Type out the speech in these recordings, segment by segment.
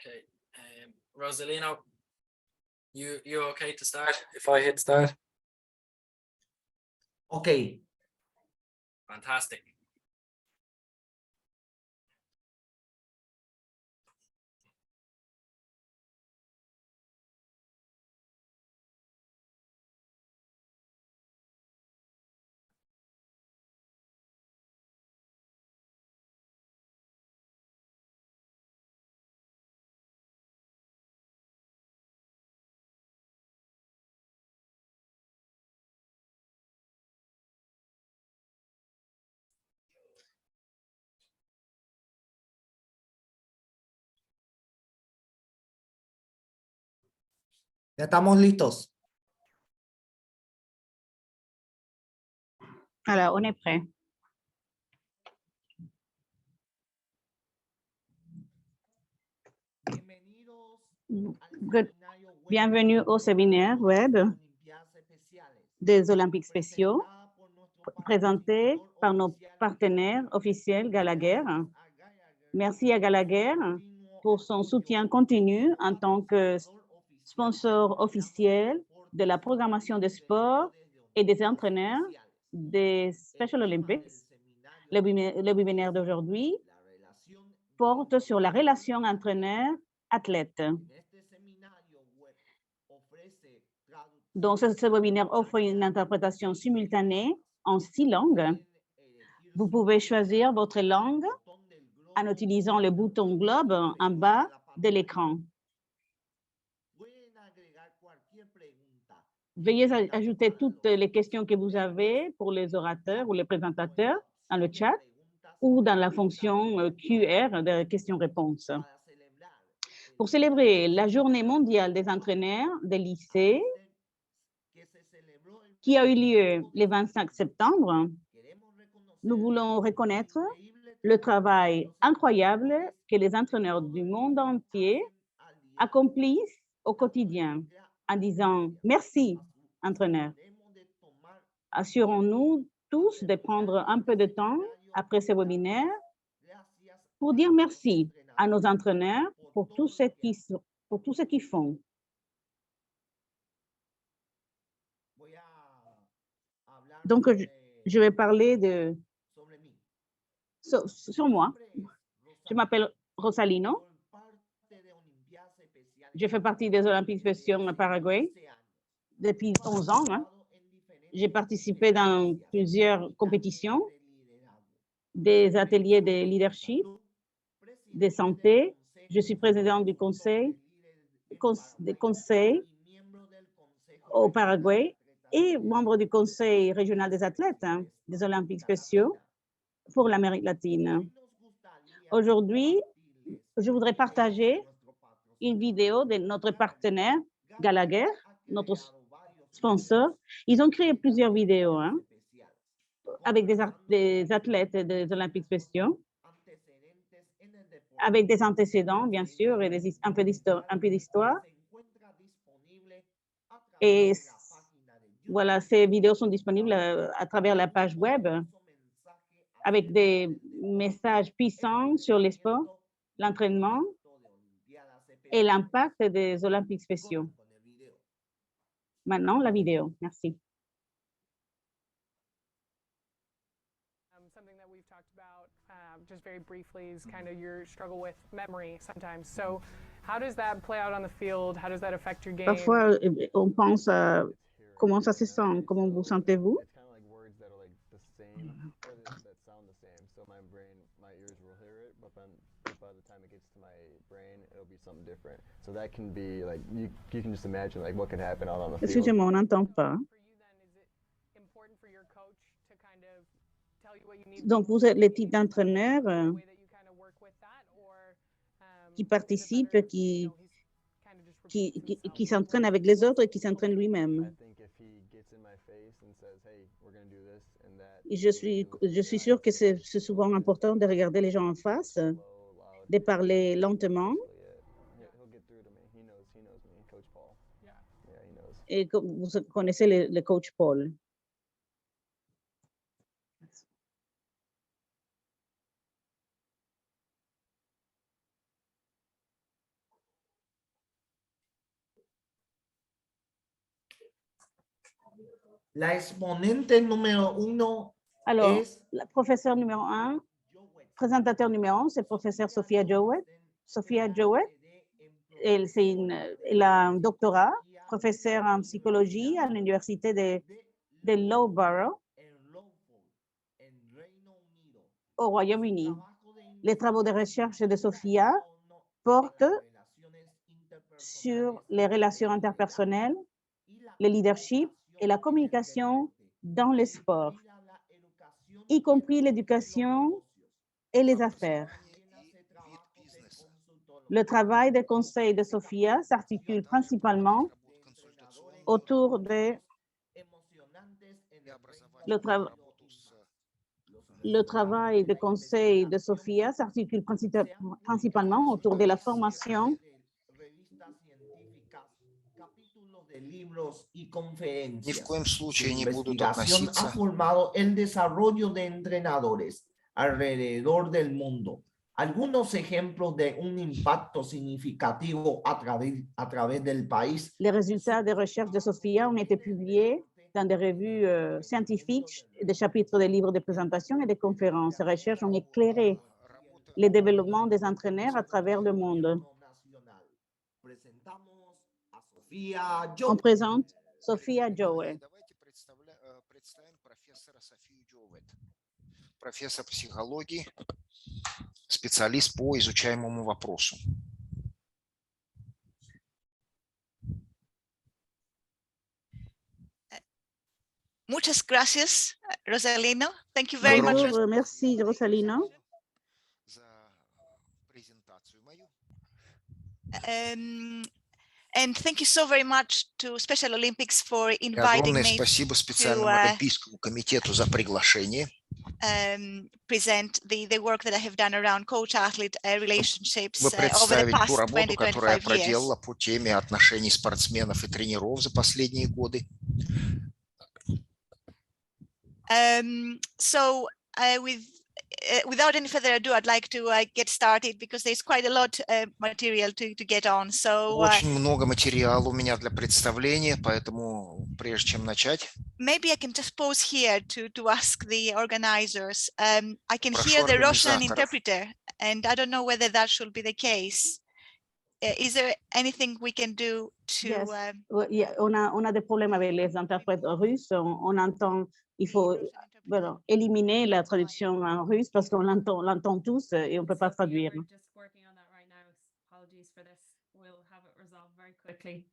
Okay. Rosalino, you okay to start if I hit start? Okay. Fantastic. Ya estamos listos. Alors, on est prêt. Bienvenue au séminaire web des Olympiques spéciaux, présenté par nos partenaires officiels Gallagher. Merci à Gallagher pour son soutien continu en tant que sponsor officiel de la programmation des sports et des entraîneurs des Special Olympics. Le webinaire d'aujourd'hui porte sur la relation entraîneur-athlète. Donc, ce webinaire offre une interprétation simultanée en 6 langues. Vous pouvez choisir votre langue en utilisant le bouton globe en bas de l'écran. Veuillez ajouter toutes les questions que vous avez pour les orateurs ou les présentateurs dans le chat ou dans la fonction QR de questions-réponses. Pour célébrer la Journée mondiale des entraîneurs des lycées, qui a eu lieu le 25 septembre, nous voulons reconnaître le travail incroyable que les entraîneurs du monde entier accomplissent au quotidien en disant « Merci, entraîneurs ». Assurons-nous tous de prendre un peu de temps après ce webinaire pour dire merci à nos entraîneurs pour tout ce qu'ils font. Donc, je vais parler sur moi. Je m'appelle Rosalino. Je fais partie des Olympiques spéciaux au Paraguay depuis 11 ans. J'ai participé dans plusieurs compétitions, des ateliers de leadership, de santé. Je suis présidente du conseil au Paraguay et membre du conseil régional des athlètes des Olympiques spéciaux pour l'Amérique latine. Aujourd'hui, je voudrais partager une vidéo de notre partenaire Gallagher, notre sponsor. Ils ont créé plusieurs vidéos avec des athlètes des Olympiques spéciaux, avec des antécédents, bien sûr, et un peu d'histoire. Et voilà, ces vidéos sont disponibles à travers la page web avec des messages puissants sur les sports, l'entraînement et l'impact des Olympiques spéciaux. Maintenant, la vidéo. Merci. Something that we've talked about just very briefly is kind of your struggle with memory sometimes. So how does that play out on the field? How does that affect your game? Parfois, on pense à comment ça se sent, comment vous sentez-vous? It's kind of like words that are like the same, or that sound the same. So my ears will hear it, but then by the time it gets to my brain, it'll be something different. So that can be like, you can just imagine like what can happen out on the field. Excusez-moi, on n'entend pas. For you then, is it important for your coach to kind of tell you what you need? Donc, vous êtes le type d'entraîneur qui participe, qui s'entraîne avec les autres et qui s'entraîne lui-même. Et je suis sûre que c'est souvent important de regarder les gens en face, de parler lentement. Et vous connaissez le coach Paul. La exponente número 1 Alors, es la professeure numéro 1, présentateur numéro 1, c'est le professeur Sophia Jowett. Sophia Jowett, elle a un doctorat, professeure en psychologie à l'université de Loughborough au Royaume-Uni. Les travaux de recherche de Sophia portent sur les relations interpersonnelles, le leadership et la communication dans le sport, y compris l'éducation et les affaires. Le travail de conseil de Sophia s'articule principalement autour de le travail de conseil de Sophia s'articule principalement autour de la formation Ни в коем случае не будут investigación ha относиться formado el desarrollo de entrenadores alrededor del mundo. Algunos ejemplos de un impacto significativo a través del país. Les résultats des recherches de Sophia ont été publiés dans des revues scientifiques, des chapitres des livres de présentation et des conférences. Ces recherches ont éclairé le développement des entraîneurs à travers le monde. On présente Sophia Jowett. Давайте представим профессора Софию Джовет, профессор психологии, специалист по изучаемому вопросу. Muchas gracias, Rosalino. Thank you very much. Bonjour, merci Rosalino. За презентацию мою. And thank you so very much to Special Olympics for И inviting огромное me спасибо специальному to, Олимпийскому комитету за приглашение. present the work that I have done around coach-athlete relationships Вы over the представить past ту работу, которую я 20-25 years. проделала по теме отношений спортсменов и тренеров за последние годы. So without any further ado, I'd like to get started because there's quite a lot material to get on. So Очень много материала у меня для представления, поэтому прежде чем начать, maybe I can just pause here to ask the organizers. I can Прошу hear the Russian организаторов. interpreter, and I don't know whether that should be the case. Is there anything we can do to? Yes. On a des problèmes avec les interprètes russes. On entend, il faut éliminer la traduction en russe parce qu'on l'entend tous et on ne peut pas traduire.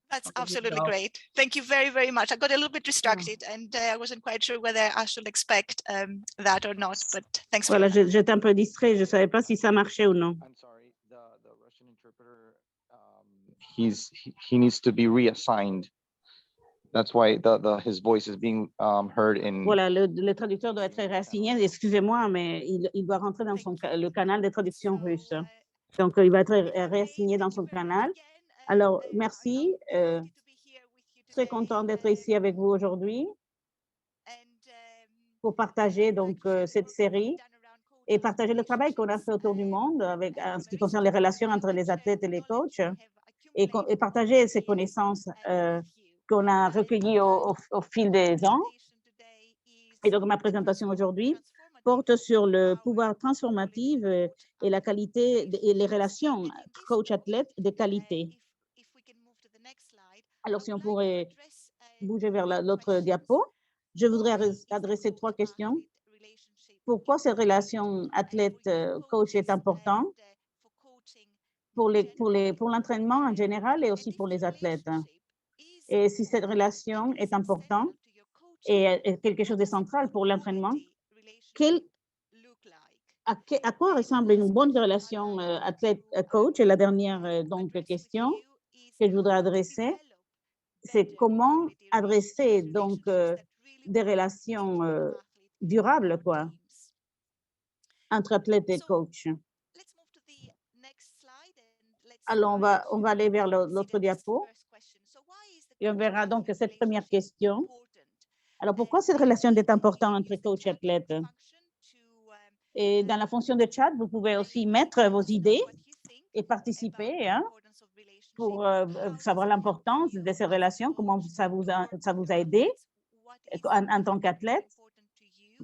That's absolutely great. Thank you very, very much. I got a little bit distracted and I wasn't quite sure whether I should expect that or not, but thanks. Voilà, j'étais un peu distrait, je ne savais pas si ça marchait ou non. I'm sorry, the Russian interpreter, he needs to be reassigned. That's why his voice is being heard in. Voilà, le traducteur doit être réassigné. Excusez-moi, mais il doit rentrer dans le canal de traduction russe. Donc, il va être réassigné dans son canal. Alors, merci. Très content d'être ici avec vous aujourd'hui pour partager donc cette série et partager le travail qu'on a fait autour du monde en ce qui concerne les relations entre les athlètes et les coachs et partager ces connaissances qu'on a recueillies au fil des ans. Et donc, ma présentation aujourd'hui porte sur le pouvoir transformatif et la qualité et les relations coach-athlète de qualité. Alors, si on pourrait bouger vers l'autre diapo, je voudrais adresser 3 questions. Pourquoi cette relation athlète-coach est importante pour l'entraînement en général et aussi pour les athlètes? Et si cette relation est importante et quelque chose de central pour l'entraînement, à quoi ressemble une bonne relation athlète-coach? Et la dernière question que je voudrais adresser, c'est comment adresser donc des relations durables entre athlètes et coach. Alors, on va aller vers l'autre diapo et on verra donc cette première question. Alors, pourquoi cette relation est importante entre coach et athlète? Et dans la fonction de chat, vous pouvez aussi mettre vos idées et participer pour savoir l'importance de ces relations, comment ça vous a aidé en tant qu'athlète,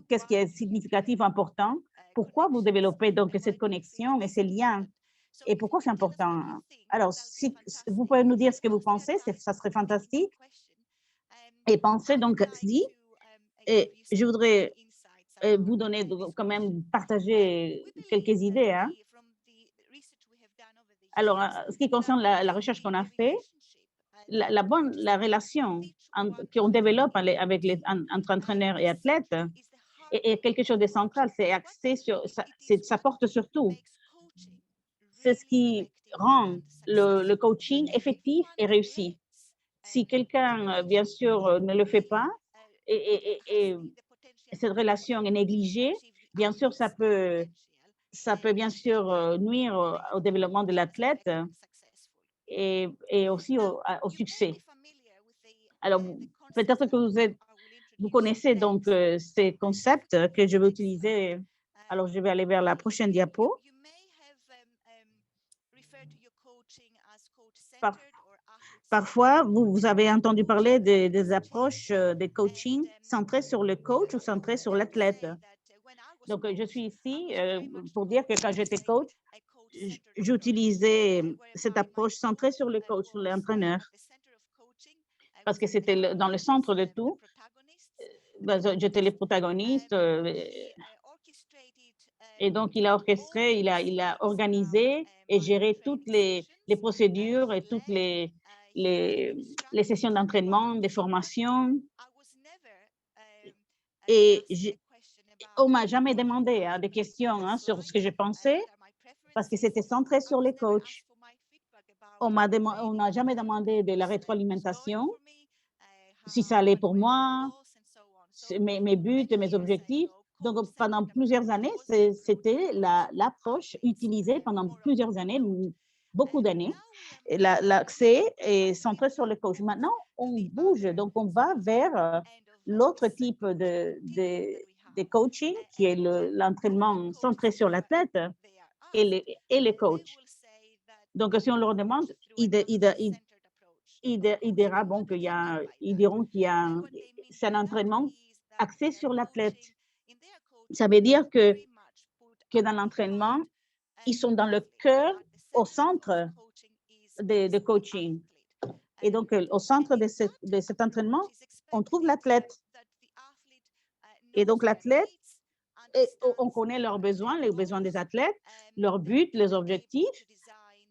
qu'est-ce qui est significatif, important, pourquoi vous développez donc cette connexion et ces liens et pourquoi c'est important. Alors, si vous pouvez nous dire ce que vous pensez, ça serait fantastique. Et pensez donc, si, et je voudrais vous donner quand même, partager quelques idées. Hein. Alors, ce qui concerne la recherche qu'on a fait, la relation qu'on développe entre entraîneurs et athlètes est quelque chose de central. C'est axé sur, ça porte sur tout. C'est ce qui rend le coaching effectif et réussi. Si quelqu'un, bien sûr, ne le fait pas et cette relation est négligée, bien sûr, ça peut bien sûr nuire au développement de l'athlète et aussi au succès. Alors, peut-être que vous connaissez donc ces concepts que je vais utiliser. Alors, je vais aller vers la prochaine diapo. Parfois, vous avez entendu parler des approches de coaching centrées sur le coach ou centrées sur l'athlète. Donc, je suis ici pour dire que quand j'étais coach, j'utilisais cette approche centrée sur le coach, sur l'entraîneur, parce que c'était dans le centre de tout. J'étais le protagoniste et donc il a orchestré, il a organisé et géré toutes les procédures et toutes les sessions d'entraînement, des formations. Et on ne m'a jamais demandé des questions sur ce que je pensais parce que c'était centré sur les coachs. On n'a jamais demandé de la rétroalimentation, si ça allait pour moi, mes buts, mes objectifs. Donc, pendant plusieurs années, c'était l'approche utilisée pendant plusieurs années, beaucoup d'années. L'accès est centré sur le coach. Maintenant, on bouge, donc on va vers l'autre type de coaching, qui est l'entraînement centré sur l'athlète et les coachs. Donc, si on leur demande, ils diront qu'il y a c'est un entraînement axé sur l'athlète. Ça veut dire que dans l'entraînement, ils sont dans le cœur, au centre de coaching. Et donc, au centre de cet entraînement, on trouve l'athlète. Et donc, l'athlète, on connaît leurs besoins, les besoins des athlètes, leurs buts, les objectifs.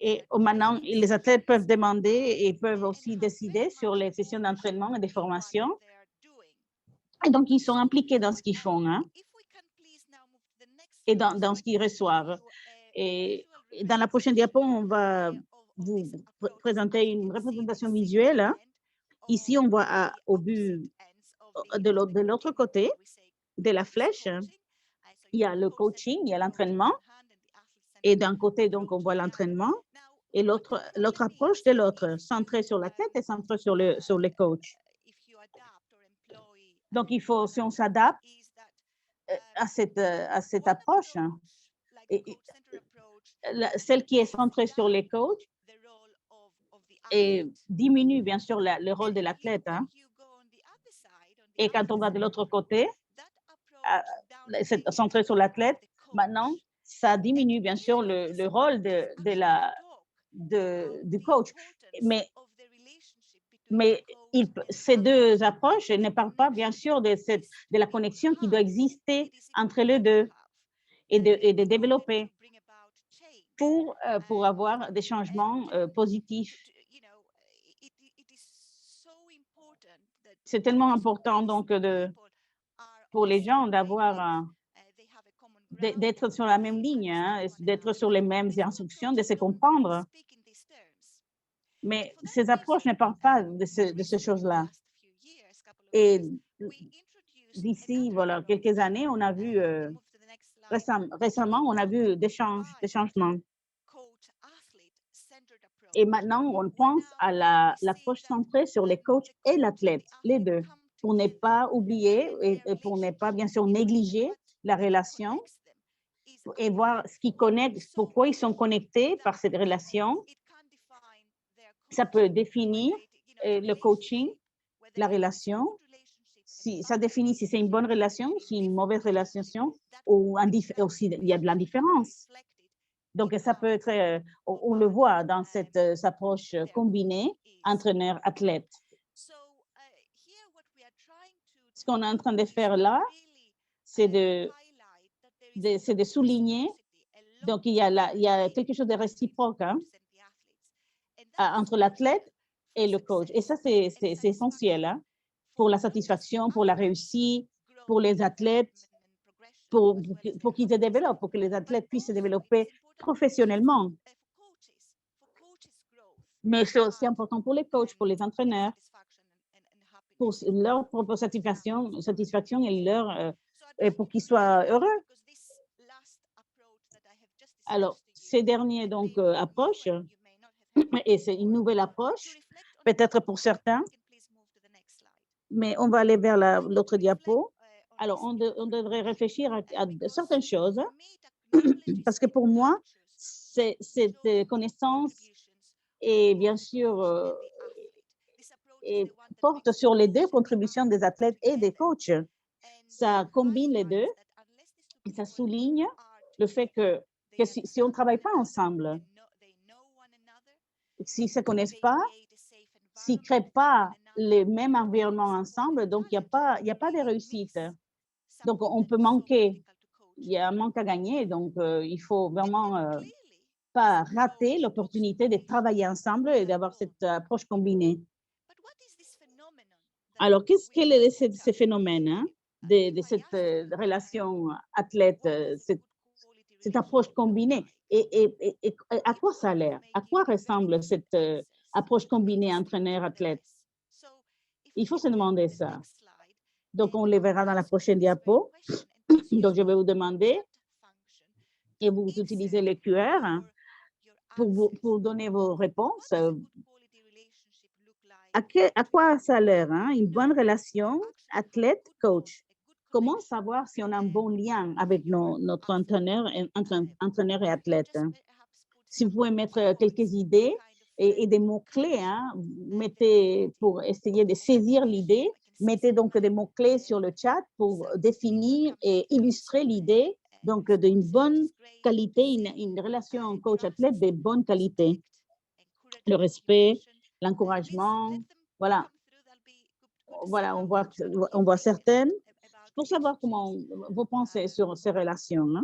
Et maintenant, les athlètes peuvent demander et peuvent aussi décider sur les sessions d'entraînement et de formation. Et donc, ils sont impliqués dans ce qu'ils font et dans ce qu'ils reçoivent. Et dans la prochaine diapo, on va vous présenter une représentation visuelle. Ici, on voit au but de l'autre côté de la flèche, il y a le coaching, il y a l'entraînement. Et d'un côté, donc, on voit l'entraînement. Et l'autre approche de l'autre, centrée sur l'athlète et centrée sur les coachs. Donc, il faut, si on s'adapte à cette approche, celle qui est centrée sur les coachs et diminue, bien sûr, le rôle de l'athlète. Et quand on va de l'autre côté, centré sur l'athlète, maintenant, ça diminue, bien sûr, le rôle du coach. Mais ces deux approches ne parlent pas, bien sûr, de la connexion qui doit exister entre les deux et de développer pour avoir des changements positifs. C'est tellement important, donc, pour les gens d'être sur la même ligne, d'être sur les mêmes instructions, de se comprendre. Mais ces approches ne parlent pas de ces choses-là. Et d'ici, voilà, quelques années, on a vu, récemment, on a vu des changements. Et maintenant, on pense à l'approche centrée sur les coachs et l'athlète, les deux, pour ne pas oublier et pour ne pas, bien sûr, négliger la relation et voir ce qui connecte, pourquoi ils sont connectés par cette relation. Ça peut définir le coaching, la relation, si ça définit si c'est une bonne relation, si une mauvaise relation, ou s'il y a de l'indifférence. Donc, ça peut être, on le voit dans cette approche combinée, entraîneur-athlète. Ce qu'on est en train de faire là, c'est de souligner, donc il y a quelque chose de réciproque hein, entre l'athlète et le coach. Et ça, c'est essentiel hein, pour la satisfaction, pour la réussite, pour les athlètes, pour qu'ils se développent, pour que les athlètes puissent se développer professionnellement. Mais c'est aussi important pour les coachs, pour les entraîneurs, pour leur propre satisfaction et pour qu'ils soient heureux. Alors, ces derniers donc approches, et c'est une nouvelle approche, peut-être pour certains, mais on va aller vers l'autre diapo. Alors, on devrait réfléchir à certaines choses, parce que pour moi, cette connaissance est bien sûr et porte sur les deux contributions des athlètes et des coachs. Ça combine les deux et ça souligne le fait que si on ne travaille pas ensemble, s'ils ne se connaissent pas, s'ils ne créent pas les mêmes environnements ensemble, donc il n'y a pas de réussite. Donc, on peut manquer, il y a un manque à gagner, donc il faut vraiment pas rater l'opportunité de travailler ensemble et d'avoir cette approche combinée. Alors, quel est ce phénomène hein, de cette relation athlète, cette approche combinée? Et à quoi ça a l'air? À quoi ressemble cette approche combinée entraîneur-athlète? Il faut se demander ça. Donc, on les verra dans la prochaine diapo. Donc, je vais vous demander, et vous utilisez le QR pour donner vos réponses. À quoi ça a l'air, hein? Une bonne relation athlète-coach? Comment savoir si on a un bon lien avec notre entraîneur et athlète? Si vous pouvez mettre quelques idées et des mots-clés, hein, mettez pour essayer de saisir l'idée, mettez donc des mots-clés sur le chat pour définir et illustrer l'idée donc d'une bonne qualité, une relation coach-athlète de bonne qualité. Le respect, l'encouragement, voilà. Voilà, on voit certaines. Pour savoir comment vous pensez sur ces relations. Hein?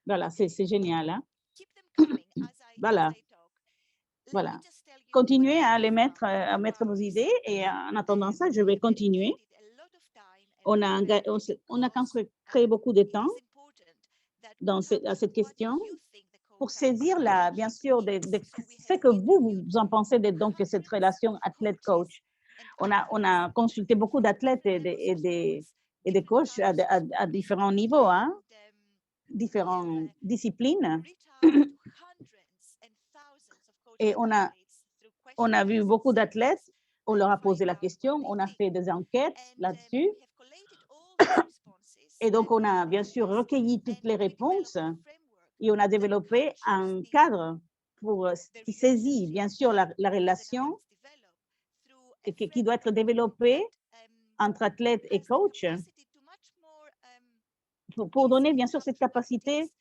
Voilà, c'est génial. Hein? Voilà. Voilà. Continuez à mettre vos idées et en attendant ça, je vais continuer. On a consacré beaucoup de temps à cette question pour saisir bien sûr ce que vous en pensez de donc cette relation athlète-coach. On a consulté beaucoup d'athlètes et des coachs à différents niveaux, hein, différentes disciplines. Et on a vu beaucoup d'athlètes, on leur a posé la question, on a fait des enquêtes là-dessus. Et donc, on a bien sûr recueilli toutes les réponses et on a développé un cadre qui saisit bien sûr la relation qui doit être développée entre athlète et coach pour donner bien sûr cette capacité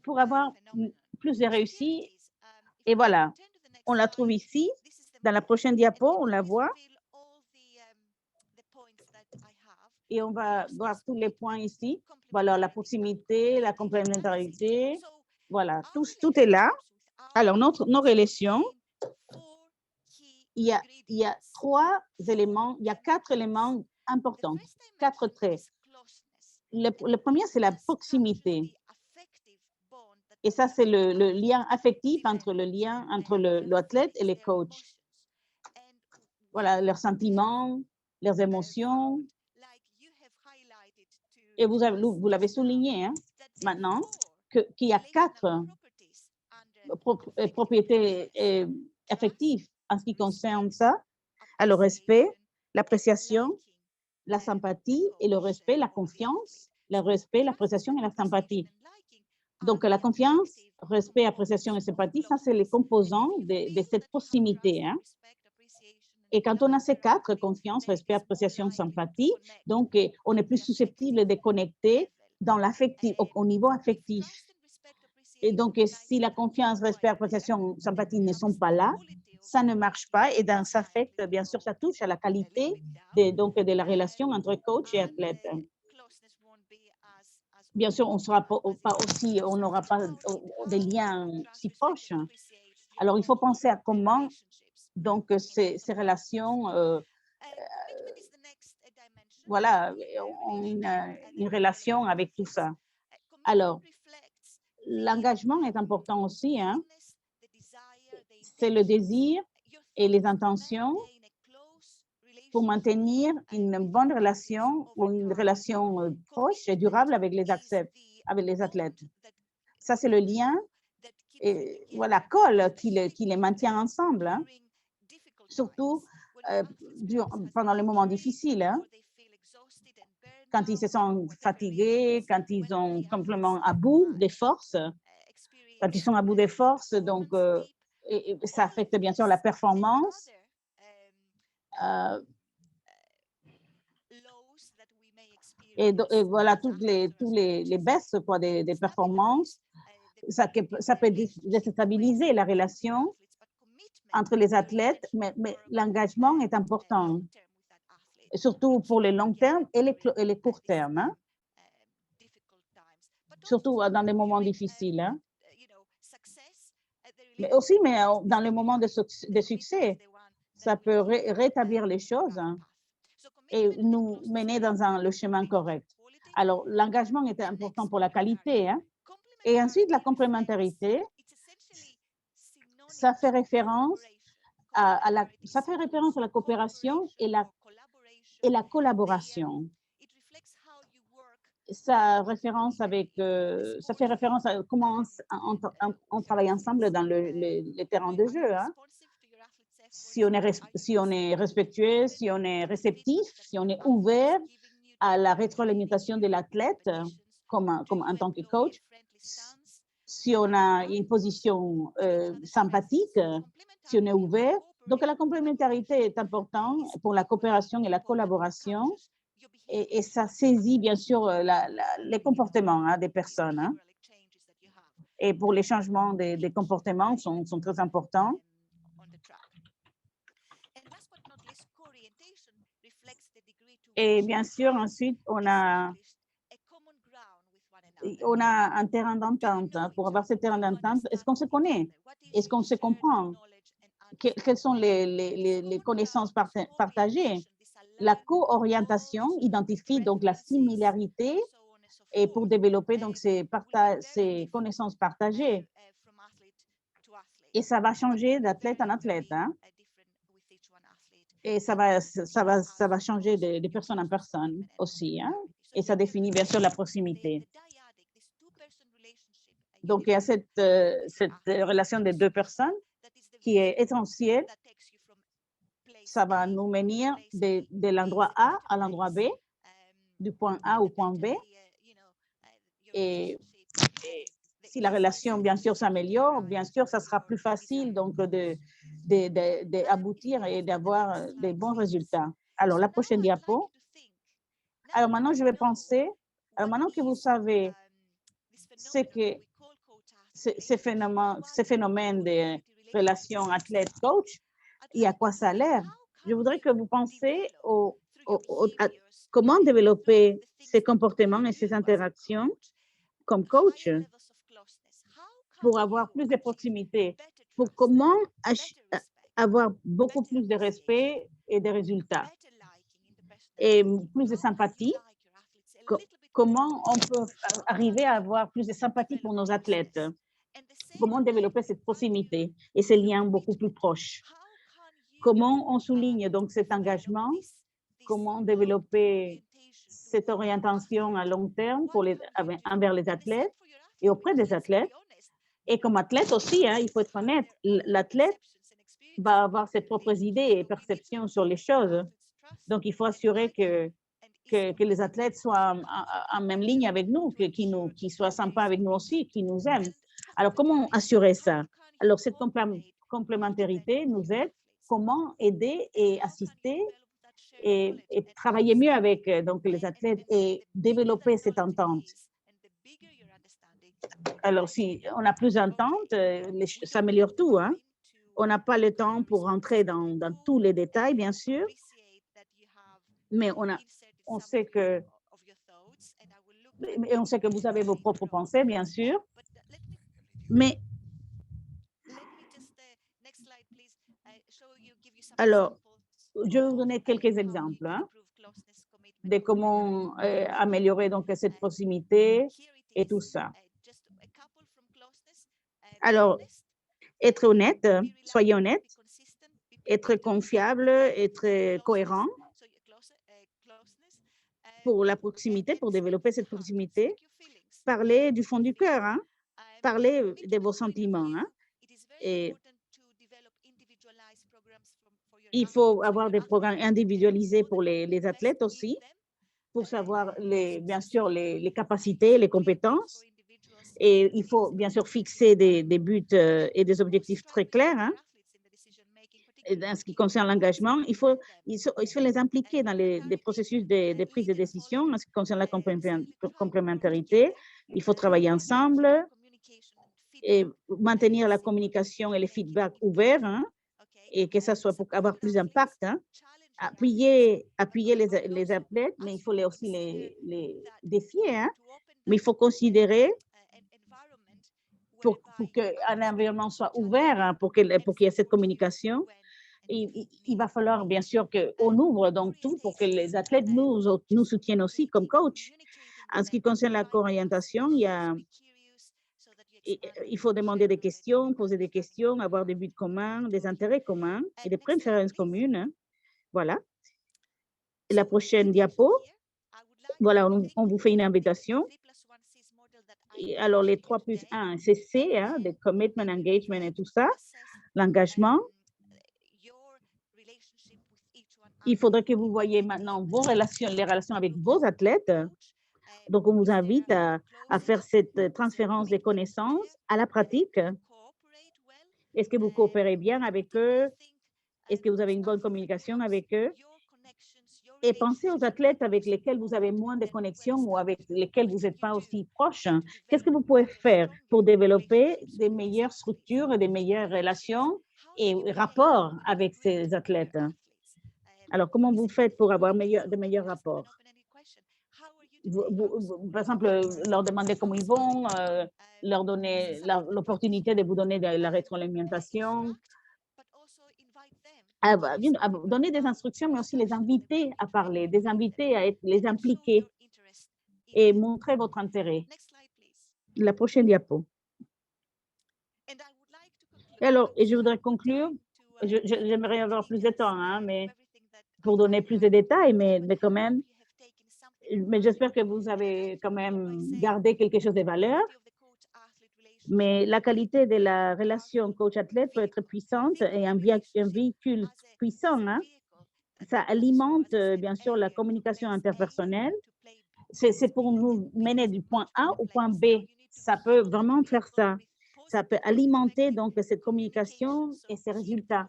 pour avoir plus de réussite. Et voilà, on la trouve ici, dans la prochaine diapo, on la voit. Et on va voir tous les points ici. Voilà, la proximité, la complémentarité. Voilà, tout est là. Alors, nos relations, il y a 3 éléments, il y a 4 éléments importants, 4 traits. Le premier, c'est la proximité. Et ça, c'est le lien affectif entre l'athlète et les coachs. Voilà, leurs sentiments, leurs émotions. Et vous l'avez souligné hein, maintenant, qu'il y a 4 propriétés affectives en ce qui concerne ça. Le respect, l'appréciation, la sympathie et le respect, la confiance, le respect, l'appréciation et la sympathie. Donc, la confiance, respect, appréciation et sympathie, ça, c'est les composants de cette proximité. Hein. Et quand on a ces quatre, confiance, respect, appréciation, sympathie, donc on est plus susceptible de connecter dans l'affectif, au niveau affectif. Et donc, si la confiance, respect, appréciation, sympathie ne sont pas là, ça ne marche pas et dans ça affecte, bien sûr, ça touche à la qualité de la relation entre coach et athlète. Bien sûr, on sera pas aussi, on n'aura pas des liens si proches. Alors, il faut penser à comment donc ces relations, voilà, ont une relation avec tout ça. Alors, l'engagement est important aussi, hein. C'est le désir et les intentions pour maintenir une bonne relation ou une relation proche et durable avec les athlètes. Ça, c'est le lien et voilà, colle qui les maintient ensemble, hein. Surtout pendant les moments difficiles, hein. Quand ils se sentent fatigués, quand ils ont complètement à bout des forces, quand ils sont à bout des forces, donc et ça affecte bien sûr la performance. Et voilà, tous les baisses quoi, des performances, ça peut déstabiliser la relation entre les athlètes, mais l'engagement est important, surtout pour les longs termes et les courts termes, hein? Surtout dans les moments difficiles. Hein? Mais aussi, dans les moments de succès, ça peut rétablir les choses, hein, et nous mener dans le chemin correct. Alors, l'engagement est important pour la qualité. Hein? Et ensuite, la complémentarité, ça fait référence à la coopération et la collaboration. Ça fait référence à comment on travaille ensemble dans le terrain de jeu. Hein? Si on est respectueux, si on est réceptif, si on est ouvert à la rétroalimentation de l'athlète comme en tant que coach, si on a une position sympathique, si on est ouvert. Donc, la complémentarité est importante pour la coopération et la collaboration. Et ça saisit bien sûr les comportements, hein, des personnes. Hein. Et pour les changements des comportements sont très importants. Et bien sûr, ensuite, on a un terrain d'entente. Hein. Pour avoir ce terrain d'entente, est-ce qu'on se connaît? Est-ce qu'on se comprend? Quelles sont les connaissances partagées? La co-orientation identifie donc la similarité et pour développer donc ces connaissances partagées. Et ça va changer d'athlète en athlète. Hein? Et ça va changer de personne en personne aussi. Hein? Et ça définit bien sûr la proximité. Donc, il y a cette relation des deux personnes qui est essentielle. Ça va nous mener de l'endroit A à l'endroit B, du point A au point B. Et si la relation, bien sûr, s'améliore, bien sûr, ça sera plus facile donc d'aboutir et d'avoir des bons résultats. Alors, la prochaine diapo. Alors, maintenant, je vais penser, maintenant que vous savez ce que ces phénomènes de relations athlète-coach et à quoi ça a l'air, je voudrais que vous pensiez à comment développer ces comportements et ces interactions comme coach pour avoir plus de proximité, pour comment avoir beaucoup plus de respect et de résultats et plus de sympathie. Comment on peut arriver à avoir plus de sympathie pour nos athlètes? Comment développer cette proximité et ces liens beaucoup plus proches? Comment on souligne donc cet engagement? Comment développer cette orientation à long terme envers les athlètes et auprès des athlètes? Et comme athlète aussi, hein, il faut être honnête, l'athlète va avoir ses propres idées et perceptions sur les choses. Donc, il faut assurer que les athlètes soient en même ligne avec nous, qu'ils soient sympas avec nous aussi, qu'ils nous aiment. Alors, comment assurer ça? Alors, cette complémentarité nous aide comment aider et assister et travailler mieux avec donc, les athlètes et développer cette entente. Alors, si on a plus d'entente, ça améliore tout. Hein? On n'a pas le temps pour rentrer dans tous les détails, bien sûr, mais on sait que vous avez vos propres pensées, bien sûr, mais alors, je vais vous donner quelques exemples hein, de comment améliorer donc cette proximité et tout ça. Alors, être honnête, soyez honnête, être confiable, être cohérent pour la proximité, pour développer cette proximité, parler du fond du cœur, hein, parler de vos sentiments. Hein, et il faut avoir des programmes individualisés pour les athlètes aussi, pour savoir, bien sûr, les capacités, les compétences. Et il faut bien sûr fixer des buts et des objectifs très clairs. Hein. Et en ce qui concerne l'engagement, il faut les impliquer dans les processus de prise de décision. En ce qui concerne la complémentarité, il faut travailler ensemble et maintenir la communication et les feedbacks ouverts, hein, et que ça soit pour avoir plus d'impact. Hein. Appuyer les athlètes, mais il faut aussi les défier. Hein. Mais il faut considérer pour qu'un environnement soit ouvert, hein, pour qu'il y ait cette communication. Il va falloir bien sûr qu'on ouvre donc tout pour que les athlètes nous soutiennent aussi comme coach. En ce qui concerne la co-orientation, il faut demander des questions, poser des questions, avoir des buts communs, des intérêts communs et des préférences communes. Hein. Voilà. Et la prochaine diapo, voilà, on vous fait une invitation. Et alors, les 3+1, c'est C, hein, le commitment, engagement et tout ça, l'engagement. Il faudrait que vous voyez maintenant les relations avec vos athlètes. Donc, on vous invite à faire cette transférence des connaissances à la pratique. Est-ce que vous coopérez bien avec eux? Est-ce que vous avez une bonne communication avec eux? Et pensez aux athlètes avec lesquels vous avez moins de connexion ou avec lesquels vous n'êtes pas aussi proche. Qu'est-ce que vous pouvez faire pour développer des meilleures structures et des meilleures relations et rapports avec ces athlètes? Alors, comment vous faites pour avoir de meilleurs rapports? Par exemple, leur demander comment ils vont, leur donner l'opportunité de vous donner de la rétroalimentation, donner des instructions, mais aussi les inviter à parler, les inviter à les impliquer et montrer votre intérêt. La prochaine diapo. Et alors, je voudrais conclure, j'aimerais avoir plus de temps, hein, mais pour donner plus de détails, mais quand même, mais j'espère que vous avez quand même gardé quelque chose de valeur. Mais la qualité de la relation coach-athlète peut être puissante et un véhicule puissant. Hein? Ça alimente, bien sûr, la communication interpersonnelle. C'est pour nous mener du point A au point B. Ça peut vraiment faire ça. Ça peut alimenter donc cette communication et ses résultats.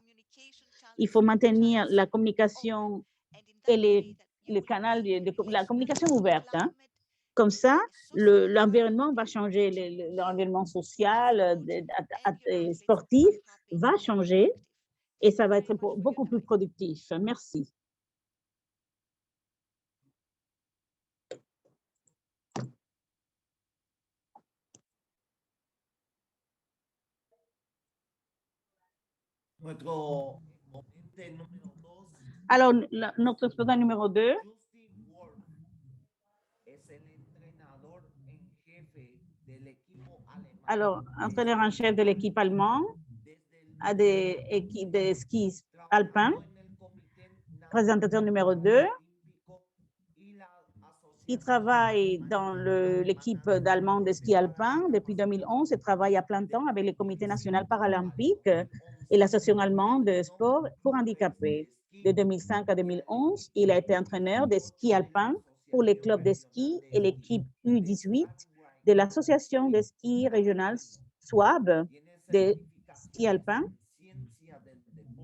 Il faut maintenir la communication et le canal de la communication ouverte. Hein? Comme ça, l'environnement va changer, l'environnement social, sportif va changer et ça va être beaucoup plus productif. Merci. Alors, notre exposant numéro 2, alors, entraîneur en chef de l'équipe allemande, à des équipes de ski alpin, présentateur numéro 2. Il travaille dans l'équipe d'Allemande de ski alpin depuis 2011 et travaille à plein temps avec le Comité national paralympique et l'Association allemande de sport pour handicapés. De 2005 à 2011, il a été entraîneur de ski alpin pour les clubs de ski et l'équipe U18 de l'Association de ski régionale SWAB de ski alpin.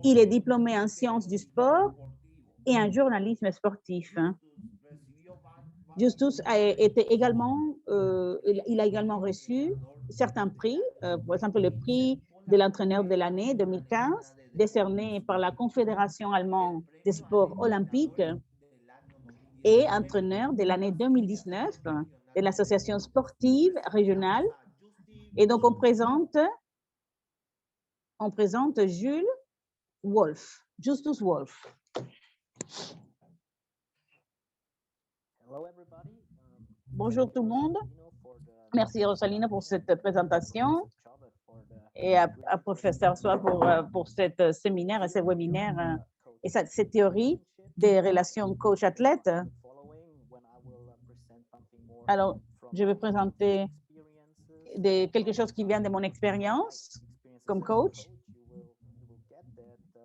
Il est diplômé en sciences du sport et en journalisme sportif. Justus a été également, il a également reçu certains prix, par exemple le prix de l'entraîneur de l'année 2015, décerné par la Confédération allemande des sports olympiques, et entraîneur de l'année 2019 de l'association sportive régionale. Et donc, on présente Jules Wolf, Justus Wolf. Bonjour tout le monde. Merci Rosalina pour cette présentation et à professeur Soa pour cette séminaire et ce webinaire et cette théorie des relations coach-athlète. Alors, je vais présenter quelque chose qui vient de mon expérience comme coach.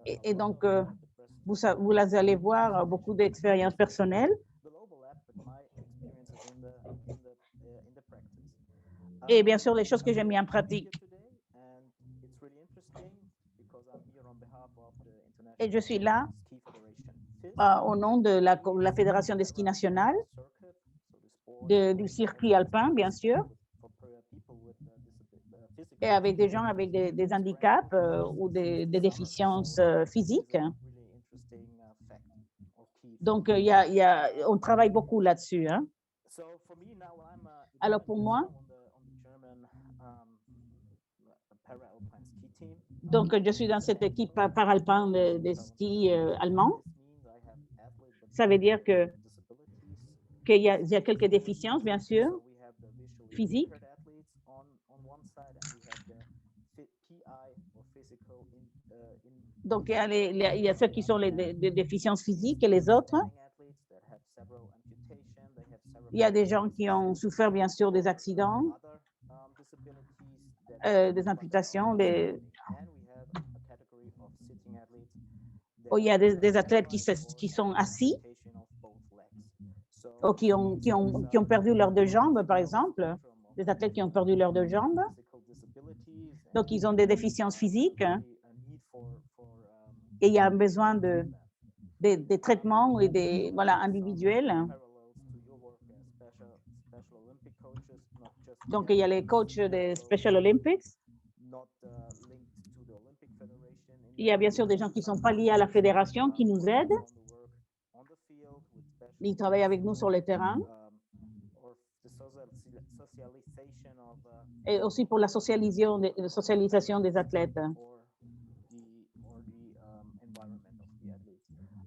Et donc, vous allez voir beaucoup d'expériences personnelles. Et bien sûr, les choses que j'ai mis en pratique. Et je suis là au nom de la Fédération de ski nationale, du circuit alpin, bien sûr, et avec des gens avec des handicaps ou des déficiences physiques. Donc, on travaille beaucoup là-dessus. Hein. Alors, pour moi, donc, je suis dans cette équipe paralpin de ski allemand. Ça veut dire qu'il y a quelques déficiences, bien sûr, physiques. Donc, il y a ceux qui sont les déficiences physiques et les autres. Il y a des gens qui ont souffert, bien sûr, des accidents, des amputations. Il y a des athlètes qui sont assis ou qui ont perdu leurs deux jambes, par exemple. Des athlètes qui ont perdu leurs deux jambes. Donc, ils ont des déficiences physiques. Et il y a besoin de traitements et individuels. Donc, il y a les coachs des Special Olympics. Il y a bien sûr des gens qui ne sont pas liés à la fédération qui nous aident. Ils travaillent avec nous sur le terrain. Et aussi pour la socialisation des athlètes.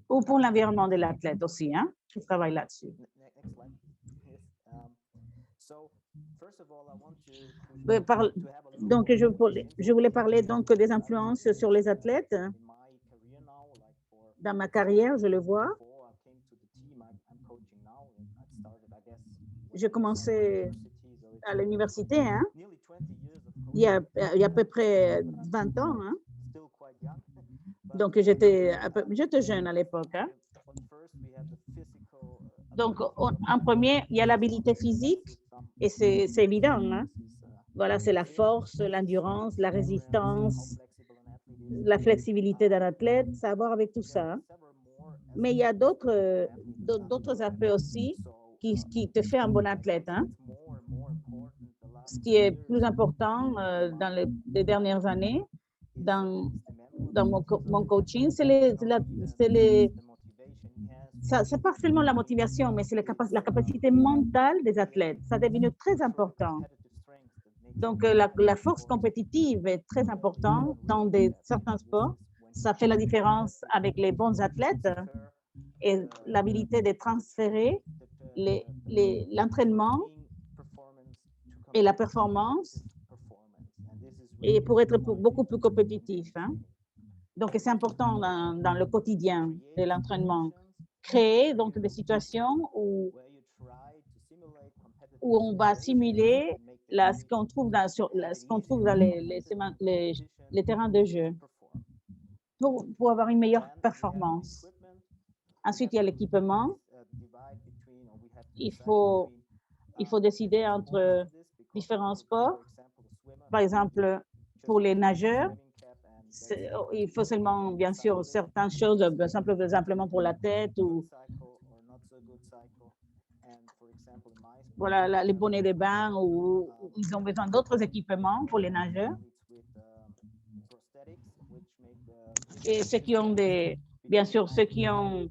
Ou pour l'environnement de l'athlète aussi, hein, qui travaille là-dessus. Donc, je voulais parler donc des influences sur les athlètes. Dans ma carrière, je le vois. J'ai commencé à l'université, hein, il y a à peu près 20 ans. Hein. Donc, j'étais jeune à l'époque. Hein. Donc, en premier, il y a l'habilité physique et c'est évident. Hein. Voilà, c'est la force, l'endurance, la résistance, la flexibilité d'un athlète, ça a à voir avec tout ça. Hein. Mais il y a d'autres aspects aussi qui te fait un bon athlète. Hein. Ce qui est plus important dans les dernières années, dans mon coaching, c'est pas seulement la motivation, mais c'est la capacité mentale des athlètes. Ça devient très important. Donc, la force compétitive est très importante dans certains sports. Ça fait la différence avec les bons athlètes et l'habilité de transférer l'entraînement et la performance et pour être beaucoup plus compétitif. Hein. Donc, c'est important dans le quotidien de l'entraînement. Créer donc des situations où on va simuler ce qu'on trouve dans les terrains de jeu pour avoir une meilleure performance. Ensuite, il y a l'équipement. Il faut décider entre différents sports. Par exemple, pour les nageurs, Il faut seulement, bien sûr, certaines choses, simplement pour la tête ou voilà, les bonnets de bain ou ils ont besoin d'autres équipements pour les nageurs. Et ceux qui ont bien sûr, ceux qui ont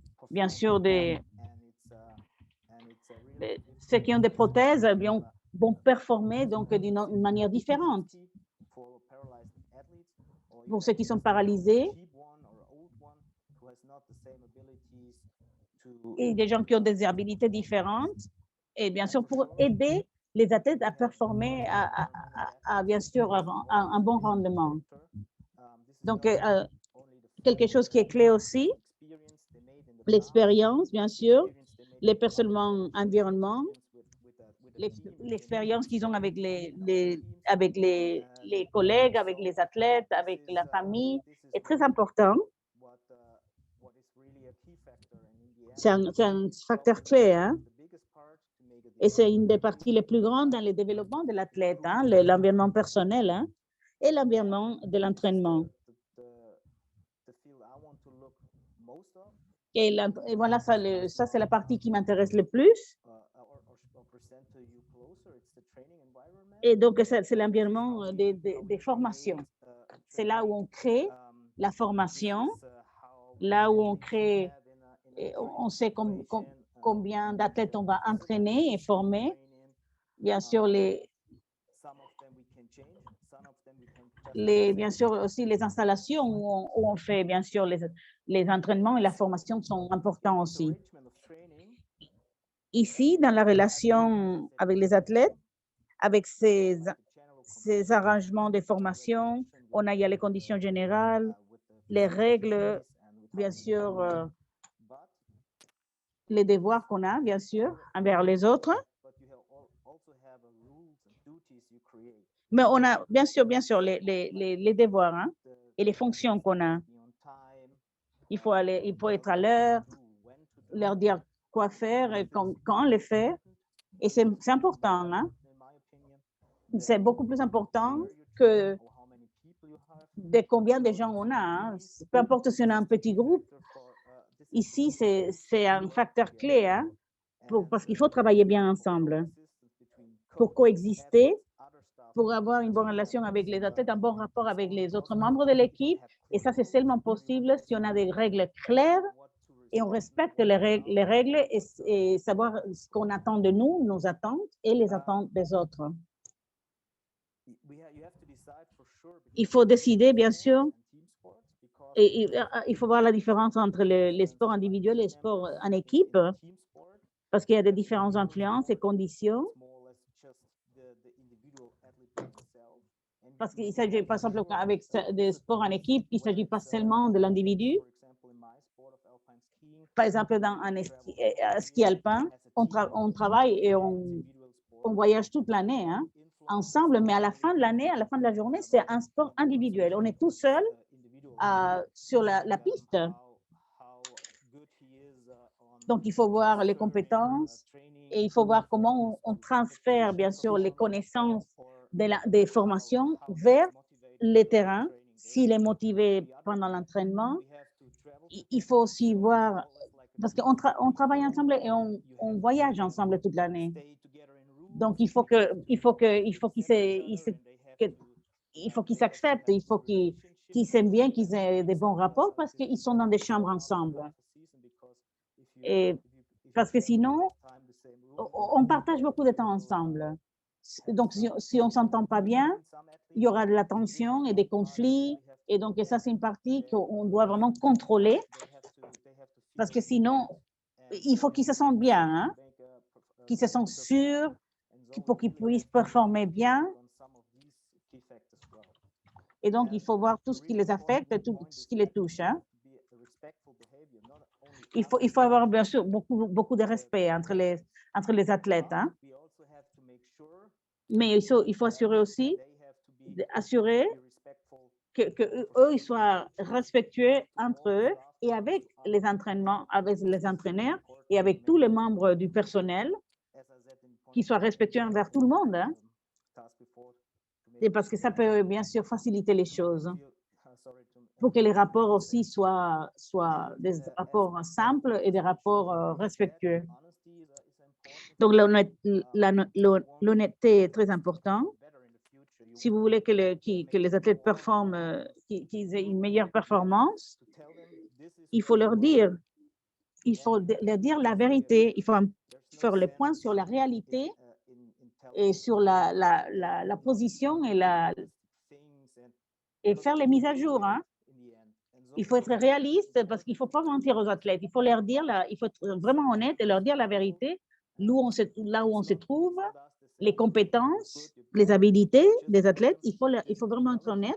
des prothèses vont performer donc d'une manière différente. Pour ceux qui sont paralysés et des gens qui ont des habilités différentes, et bien sûr pour aider les athlètes à performer bien sûr un bon rendement. Donc quelque chose qui est clé aussi, l'expérience bien sûr, les personnes environnement, l'expérience qu'ils ont avec les collègues, avec les athlètes, avec la famille est très important. C'est un facteur clé, hein? Et c'est une des parties les plus grandes dans le développement de l'athlète, hein? L'environnement personnel, hein? Et l'environnement de l'entraînement. Et voilà, ça c'est la partie qui m'intéresse le plus. Et donc, c'est l'environnement des formations. C'est là où on crée la formation, là où on crée, on sait combien d'athlètes on va entraîner et former. Bien sûr, bien sûr aussi les installations où on fait, bien sûr, les entraînements et la formation sont importants aussi. Ici, dans la relation avec les athlètes, avec ces arrangements de formation, il y a les conditions générales, les règles, bien sûr, les devoirs qu'on a, bien sûr, envers les autres. Mais on a, bien sûr, les devoirs, hein, et les fonctions qu'on a. Il faut être à l'heure, leur dire quoi faire et quand le faire. Et c'est important, hein. C'est beaucoup plus important que de combien de gens on a. Hein. Peu importe si on a un petit groupe. Ici, c'est un facteur clé, hein, parce qu'il faut travailler bien ensemble pour coexister, pour avoir une bonne relation avec les athlètes, un bon rapport avec les autres membres de l'équipe. Et ça, c'est seulement possible si on a des règles claires et on respecte les règles et savoir ce qu'on attend de nous, nos attentes et les attentes des autres. Il faut décider, bien sûr, et il faut voir la différence entre les sports individuels et les sports en équipe, parce qu'il y a des différentes influences et conditions. Parce qu'il s'agit, par exemple, avec des sports en équipe, il ne s'agit pas seulement de l'individu. Par exemple, dans un ski alpin, on travaille et on voyage toute l'année, hein, ensemble, mais à la fin de l'année, à la fin de la journée, c'est un sport individuel. On est tout seul sur la piste. Donc, il faut voir les compétences et il faut voir comment on transfère, bien sûr, les connaissances des formations vers les terrains. S'il est motivé pendant l'entraînement, il faut aussi voir, parce qu'on travaille ensemble et on voyage ensemble toute l'année. Donc, il faut qu'ils s'acceptent, il faut qu'ils s'aiment bien, qu'ils aient des bons rapports parce qu'ils sont dans des chambres ensemble. Et parce que sinon, on partage beaucoup de temps ensemble. Donc, si on ne s'entend pas bien, il y aura de la tension et des conflits. Et donc, ça, c'est une partie qu'on doit vraiment contrôler. Parce que sinon, il faut qu'ils se sentent bien, hein, qu'ils se sentent sûrs, pour qu'ils puissent performer bien. Et donc, il faut voir tout ce qui les affecte, tout ce qui les touche. Hein. Il faut avoir, bien sûr, beaucoup de respect entre les athlètes. Hein. Mais il faut assurer aussi, qu'eux, ils soient respectueux entre eux et avec les entraînements, avec les entraîneurs et avec tous les membres du personnel, qu'ils soient respectueux envers tout le monde. Hein. Et parce que ça peut, bien sûr, faciliter les choses. pour que les rapports aussi soient des rapports simples et des rapports respectueux. Donc, l'honnêteté est très importante. Si vous voulez que les athlètes performent, qu'ils aient une meilleure performance, il faut leur dire la vérité. Il faut faire le point sur la réalité et sur la position et faire les mises à jour. Hein. Il faut être réaliste parce qu'il ne faut pas mentir aux athlètes. Il faut leur dire, il faut être vraiment honnête et leur dire la vérité, là où on se trouve, les compétences, les habilités des athlètes. Il faut vraiment être honnête.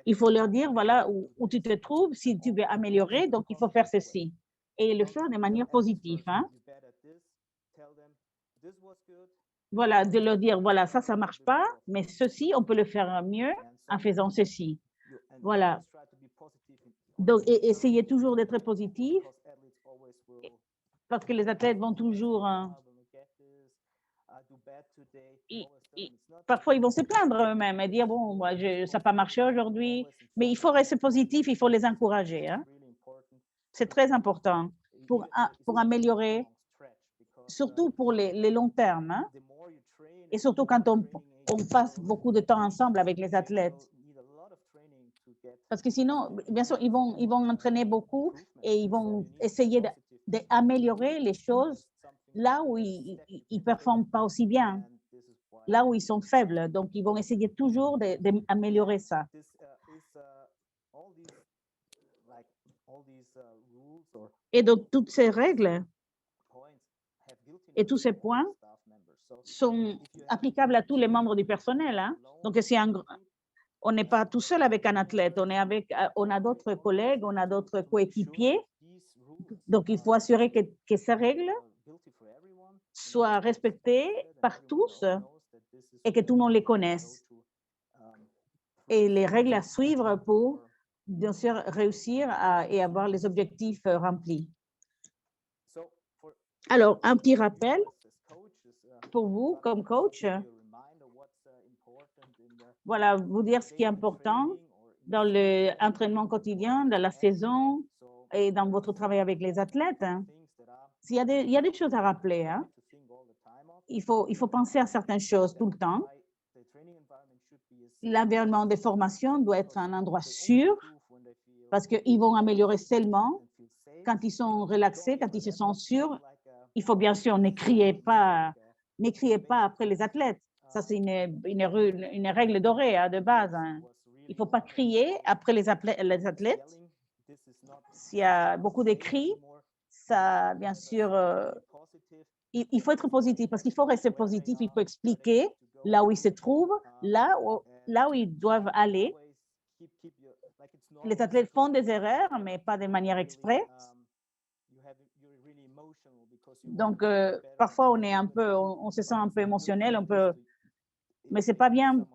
Il faut leur dire, voilà où tu te trouves, si tu veux améliorer, donc il faut faire ceci. Et le faire de manière positive. Hein. Voilà, de leur dire, voilà, ça ne marche pas, mais ceci, on peut le faire mieux en faisant ceci. Voilà. Donc, essayez toujours d'être positif parce que les athlètes vont toujours... parfois, ils vont se plaindre eux-mêmes et dire, bon, moi, ça n'a pas marché aujourd'hui. Mais il faut rester positif, il faut les encourager. Hein. C'est très important pour améliorer, surtout pour les longs termes. Hein. Et surtout quand on passe beaucoup de temps ensemble avec les athlètes. Parce que sinon, bien sûr, ils vont entraîner beaucoup et ils vont essayer d'améliorer les choses là où ils ne performent pas aussi bien, là où ils sont faibles. Donc, ils vont essayer toujours d'améliorer ça. Et donc, toutes ces règles et tous ces points sont applicables à tous les membres du personnel. Hein? Donc, on n'est pas tout seul avec un athlète, on a d'autres collègues, on a d'autres coéquipiers. Donc, il faut assurer que ces règles soient respectées par tous et que tout le monde les connaisse. Et les règles à suivre pour, bien sûr, réussir et avoir les objectifs remplis. Alors, un petit rappel pour vous comme coach. Voilà, vous dire ce qui est important dans l'entraînement quotidien, dans la saison et dans votre travail avec les athlètes. Hein. Il y a des choses à rappeler. Hein. Il faut penser à certaines choses tout le temps. L'environnement de formation doit être un endroit sûr parce qu'ils vont améliorer seulement quand ils sont relaxés, quand ils se sentent sûrs. Il faut bien sûr ne criez pas après les athlètes. Ça, c'est une règle dorée hein, de base. Hein. Il ne faut pas crier après les athlètes. S'il y a beaucoup de cris, ça, bien sûr, il faut être positif parce qu'il faut rester positif. Il faut expliquer là où ils se trouvent, là où ils doivent aller. Les athlètes font des erreurs, mais pas de manière exprès. Donc, parfois, on se sent un peu émotionnel, mais c'est pas bien.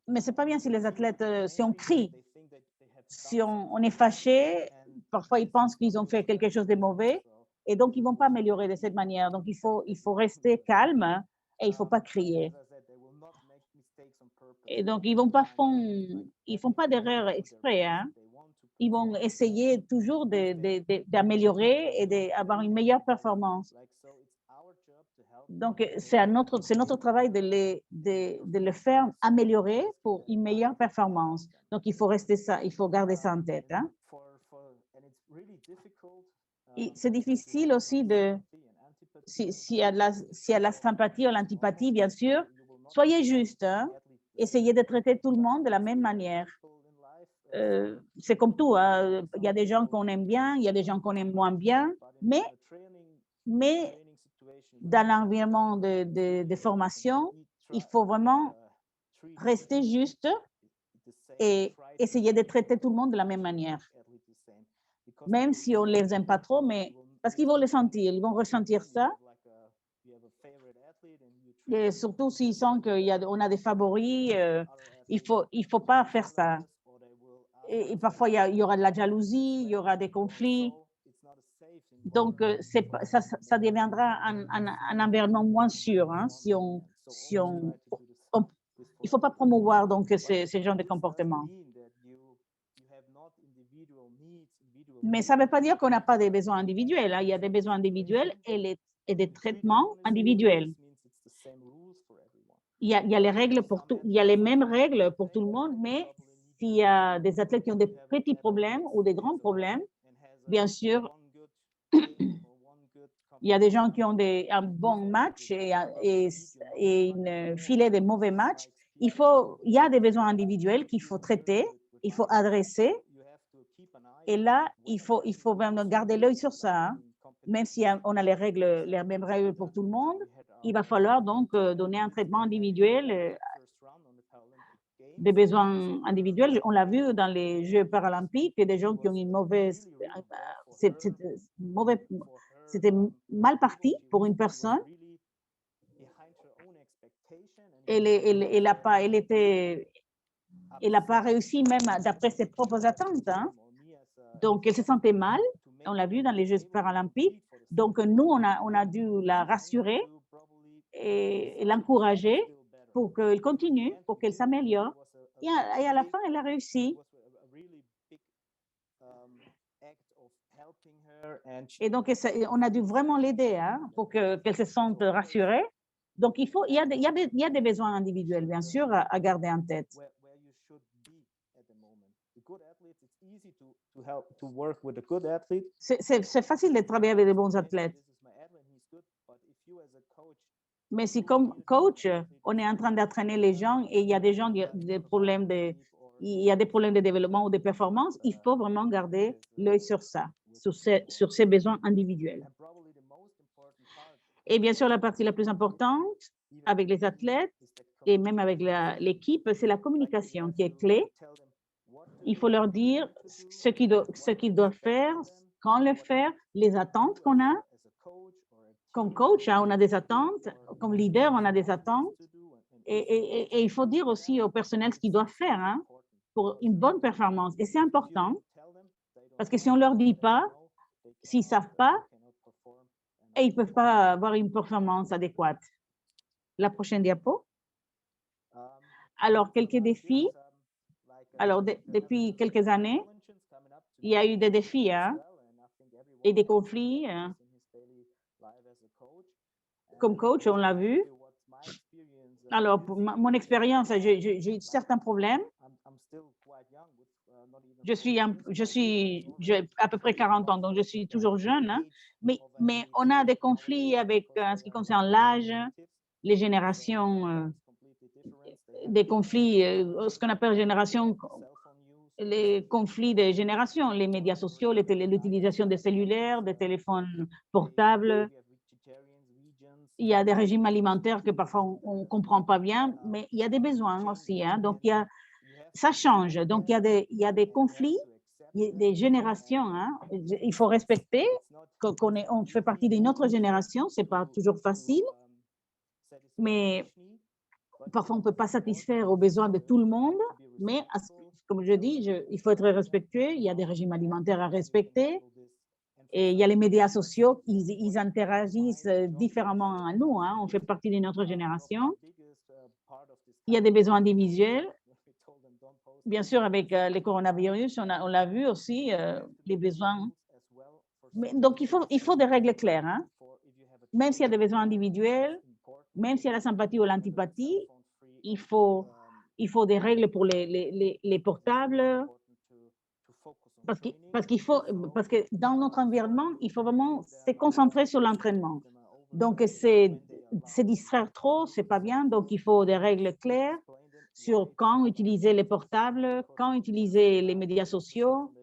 Mais c'est pas bien si les athlètes, si on crie, si on est fâché, parfois ils pensent qu'ils ont fait quelque chose de mauvais et donc ils vont pas améliorer de cette manière. Donc il faut rester calme et il faut pas crier. Et donc ils font pas d'erreur exprès. Hein. Ils vont essayer toujours d'améliorer et d'avoir une meilleure performance. Donc, c'est notre travail de le faire améliorer pour une meilleure performance. Donc, il faut garder ça en tête. Hein? C'est difficile aussi s'il y a la sympathie ou l'antipathie, bien sûr, soyez juste. Hein? Essayez de traiter tout le monde de la même manière. C'est comme tout. Hein? Il y a des gens qu'on aime bien, il y a des gens qu'on aime moins bien, mais dans l'environnement de formation, il faut vraiment rester juste et essayer de traiter tout le monde de la même manière. Même si on ne les aime pas trop, mais parce qu'ils vont le sentir, ils vont ressentir ça. Et surtout s'ils sentent qu'on a des favoris, il faut pas faire ça. Et parfois, il y aura de la jalousie, il y aura des conflits. Donc, ça deviendra un environnement moins sûr. Hein, il ne faut pas promouvoir donc, ce genre de comportement. Mais ça ne veut pas dire qu'on n'a pas des besoins individuels, hein. Il y a des besoins individuels et des traitements individuels. Il y a les règles pour tout, il y a les mêmes règles pour tout le monde, mais s'il y a des athlètes qui ont des petits problèmes ou des grands problèmes, bien sûr, il y a des gens qui ont un bon match et une filet de mauvais matchs. Il y a des besoins individuels qu'il faut traiter, il faut adresser. Et là, il faut vraiment garder l'œil sur ça, hein. Même si on a les mêmes règles pour tout le monde, il va falloir donc donner un traitement individuel des besoins individuels. On l'a vu dans les Jeux paralympiques, des gens qui ont une mauvaise... C'était mal parti pour une personne. Elle n'a pas réussi même d'après ses propres attentes, hein. Donc, elle se sentait mal, on l'a vu dans les Jeux paralympiques. Donc, nous, on a dû la rassurer et l'encourager pour qu'elle continue, pour qu'elle s'améliore. Et à la fin, elle a réussi. Et donc, on a dû vraiment l'aider, hein, pour qu'elle se sente rassurée. Donc, il y a des besoins individuels, bien sûr, à garder en tête. C'est facile de travailler avec de bons athlètes. Mais si comme coach, on est en train d'entraîner les gens et il y a des gens, il y a des problèmes de développement ou de performance, il faut vraiment garder l'œil sur ça, sur ces besoins individuels. Et bien sûr, la partie la plus importante avec les athlètes et même avec l'équipe, c'est la communication qui est clé. Il faut leur dire ce qu'ils doivent faire, quand le faire, les attentes qu'on a. Comme coach, hein, on a des attentes. Comme leader, on a des attentes. Et il faut dire aussi au personnel ce qu'ils doivent faire, hein, pour une bonne performance. Et c'est important parce que si on ne leur dit pas, s'ils ne savent pas, et ils ne peuvent pas avoir une performance adéquate. La prochaine diapo. Alors, quelques défis. Alors, depuis quelques années, il y a eu des défis, hein, et des conflits. Hein. Comme coach, on l'a vu. Alors, pour mon expérience, j'ai eu certains problèmes. J'ai à peu près 40 ans, donc je suis toujours jeune. Hein, mais on a des conflits avec ce qui concerne l'âge, les générations, des conflits, ce qu'on appelle génération, les conflits des générations, les médias sociaux, l'utilisation des cellulaires, des téléphones portables. Il y a des régimes alimentaires que parfois on ne comprend pas bien, mais il y a des besoins aussi. Hein, donc, ça change. Donc, il y a des conflits, des générations. Hein, il faut respecter qu'on fait partie d'une autre génération. Ce n'est pas toujours facile, mais parfois on ne peut pas satisfaire aux besoins de tout le monde. Mais, comme je dis, il faut être respectueux. Il y a des régimes alimentaires à respecter. Et il y a les médias sociaux, ils interagissent différemment à nous. Hein, on fait partie de notre génération. Il y a des besoins individuels. Bien sûr, avec les coronavirus, on l'a vu aussi, les besoins. Mais, donc, il faut des règles claires. Hein. Même s'il y a des besoins individuels, même s'il y a la sympathie ou l'antipathie, il faut des règles pour les portables. Parce que dans notre environnement, il faut vraiment se concentrer sur l'entraînement. Donc, se distraire trop, ce n'est pas bien. Donc, il faut des règles claires sur quand utiliser les portables, quand utiliser les médias sociaux.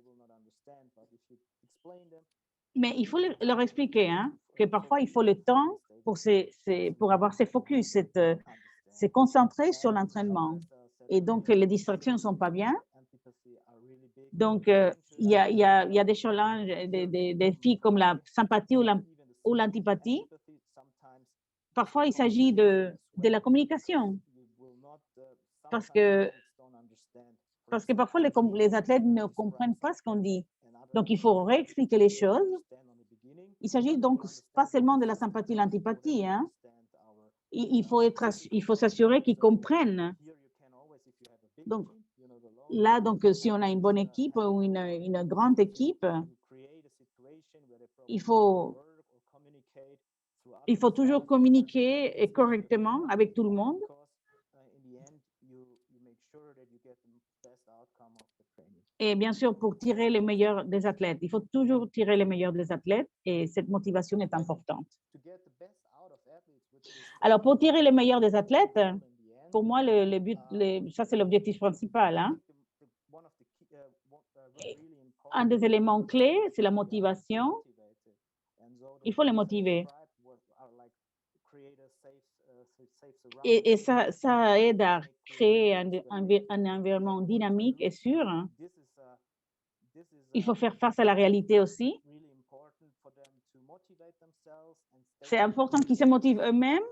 Mais il faut leur expliquer, hein, que parfois, il faut le temps pour avoir ses focus, se concentrer sur l'entraînement. Et donc, les distractions ne sont pas bien. Donc, il y a des challenges, des défis comme la sympathie ou l'antipathie. Parfois, il s'agit de la communication. Parce que parfois, les athlètes ne comprennent pas ce qu'on dit. Donc, il faut réexpliquer les choses. Il s'agit donc pas seulement de la sympathie et l'antipathie. Hein. Il faut s'assurer qu'ils comprennent. Donc, là, si on a une bonne équipe ou une grande équipe, il faut toujours communiquer correctement avec tout le monde. Et bien sûr, pour tirer les meilleurs des athlètes, il faut toujours tirer les meilleurs des athlètes et cette motivation est importante. Alors, pour tirer les meilleurs des athlètes, pour moi, ça c'est l'objectif principal. Hein. Un des éléments clés, c'est la motivation. Il faut les motiver. Et ça aide à créer un environnement dynamique et sûr. Il faut faire face à la réalité aussi. C'est important qu'ils se motivent eux-mêmes,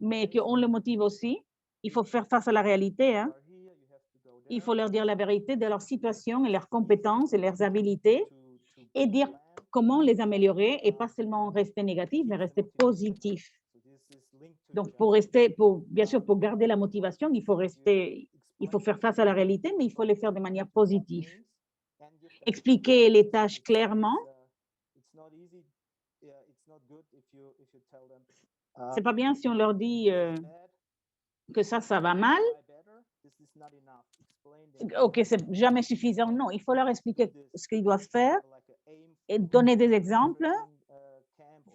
mais qu'on les motive aussi. Il faut faire face à la réalité. Hein. Il faut leur dire la vérité de leur situation et leurs compétences et leurs habilités et dire comment les améliorer et pas seulement rester négatif, mais rester positif. Donc, bien sûr, pour garder la motivation, il faut faire face à la réalité, mais il faut le faire de manière positive. Expliquer les tâches clairement. C'est pas bien si on leur dit que ça va mal. OK, c'est jamais suffisant. Non, il faut leur expliquer ce qu'ils doivent faire et donner des exemples,